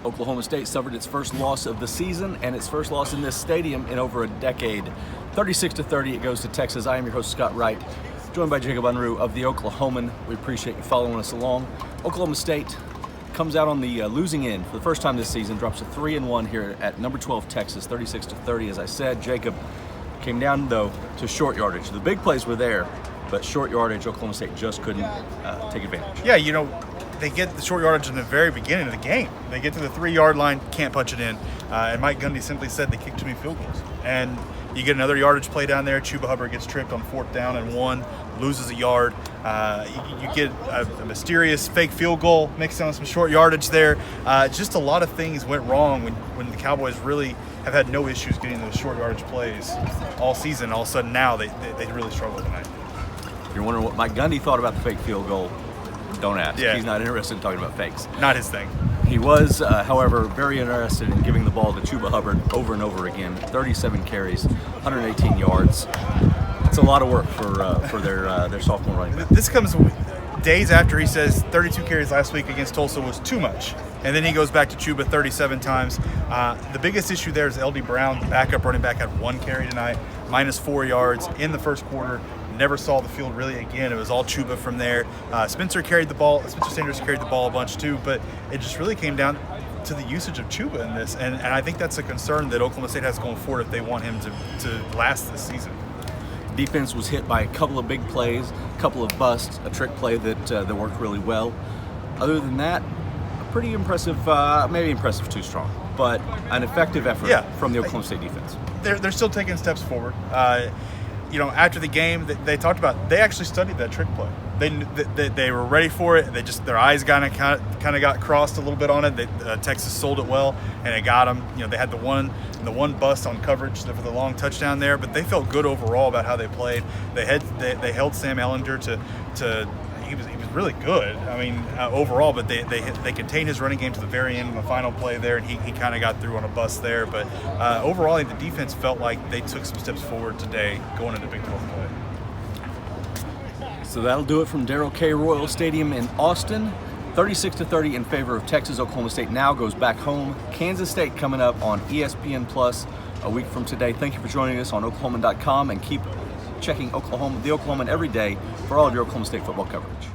Oklahoma State suffered its first loss of the season and its first loss in this stadium in over a decade. 36-30, it goes to Texas. I am your host, Scott Wright, joined by Jacob Unruh of the Oklahoman. We appreciate you following us along. Oklahoma State comes out on the losing end for the first time this season, drops to 3-1 here at number 12 Texas, 36-30. As I said, Jacob came down though to short yardage. The big plays were there, but short yardage, Oklahoma State just couldn't take advantage. Yeah, you know, they get the short yardage in the very beginning of the game. They get to the 3-yard line, can't punch it in. And Mike Gundy simply said they kicked too many field goals. And you get another yardage play down there. Chuba Hubbard gets tripped on 4th down and 1, loses a yard. You get a mysterious fake field goal mixed in with some short yardage there. Just a lot of things went wrong when the Cowboys really have had no issues getting those short yardage plays all season. All of a sudden now they really struggle tonight. If you're wondering what Mike Gundy thought about the fake field goal, don't ask. Yeah. He's not interested in talking about fakes. Not his thing. He was, however, very interested in giving the ball to Chuba Hubbard over and over again. 37 carries, 118 yards. It's a lot of work for their sophomore running back. This comes days after he says 32 carries last week against Tulsa was too much. And then he goes back to Chuba 37 times. The biggest issue there is L.D. Brown, the backup running back, had 1 carry tonight, -4 yards in the first quarter. Never saw the field really again. It was all Chuba from there. Spencer Sanders carried the ball a bunch too, but it just really came down to the usage of Chuba in this. And I think that's a concern that Oklahoma State has going forward if they want him to last this season. Defense was hit by a couple of big plays, a couple of busts, a trick play that worked really well. Other than that, a pretty impressive, maybe impressive too strong, but an effective effort from the Oklahoma State defense. They're still taking steps forward. You know, after the game, they talked about, they actually studied that trick play. They were ready for it. They just, their eyes kind of got crossed a little bit on it. Texas sold it well, and it got them. You know, they had the one bust on coverage for the long touchdown there, but they felt good overall about how they played. They held Sam Ellinger to he was really good. I mean, overall, but they contained his running game to the very end in the final play there, and he kind of got through on a bust there. But overall, I think the defense felt like they took some steps forward today going into Big 12 play. So that'll do it from Darrell K. Royal Stadium in Austin. 36-30 in favor of Texas. Oklahoma State now goes back home. Kansas State coming up on ESPN Plus a week from today. Thank you for joining us on Oklahoman.com, and keep checking the Oklahoman every day for all of your Oklahoma State football coverage.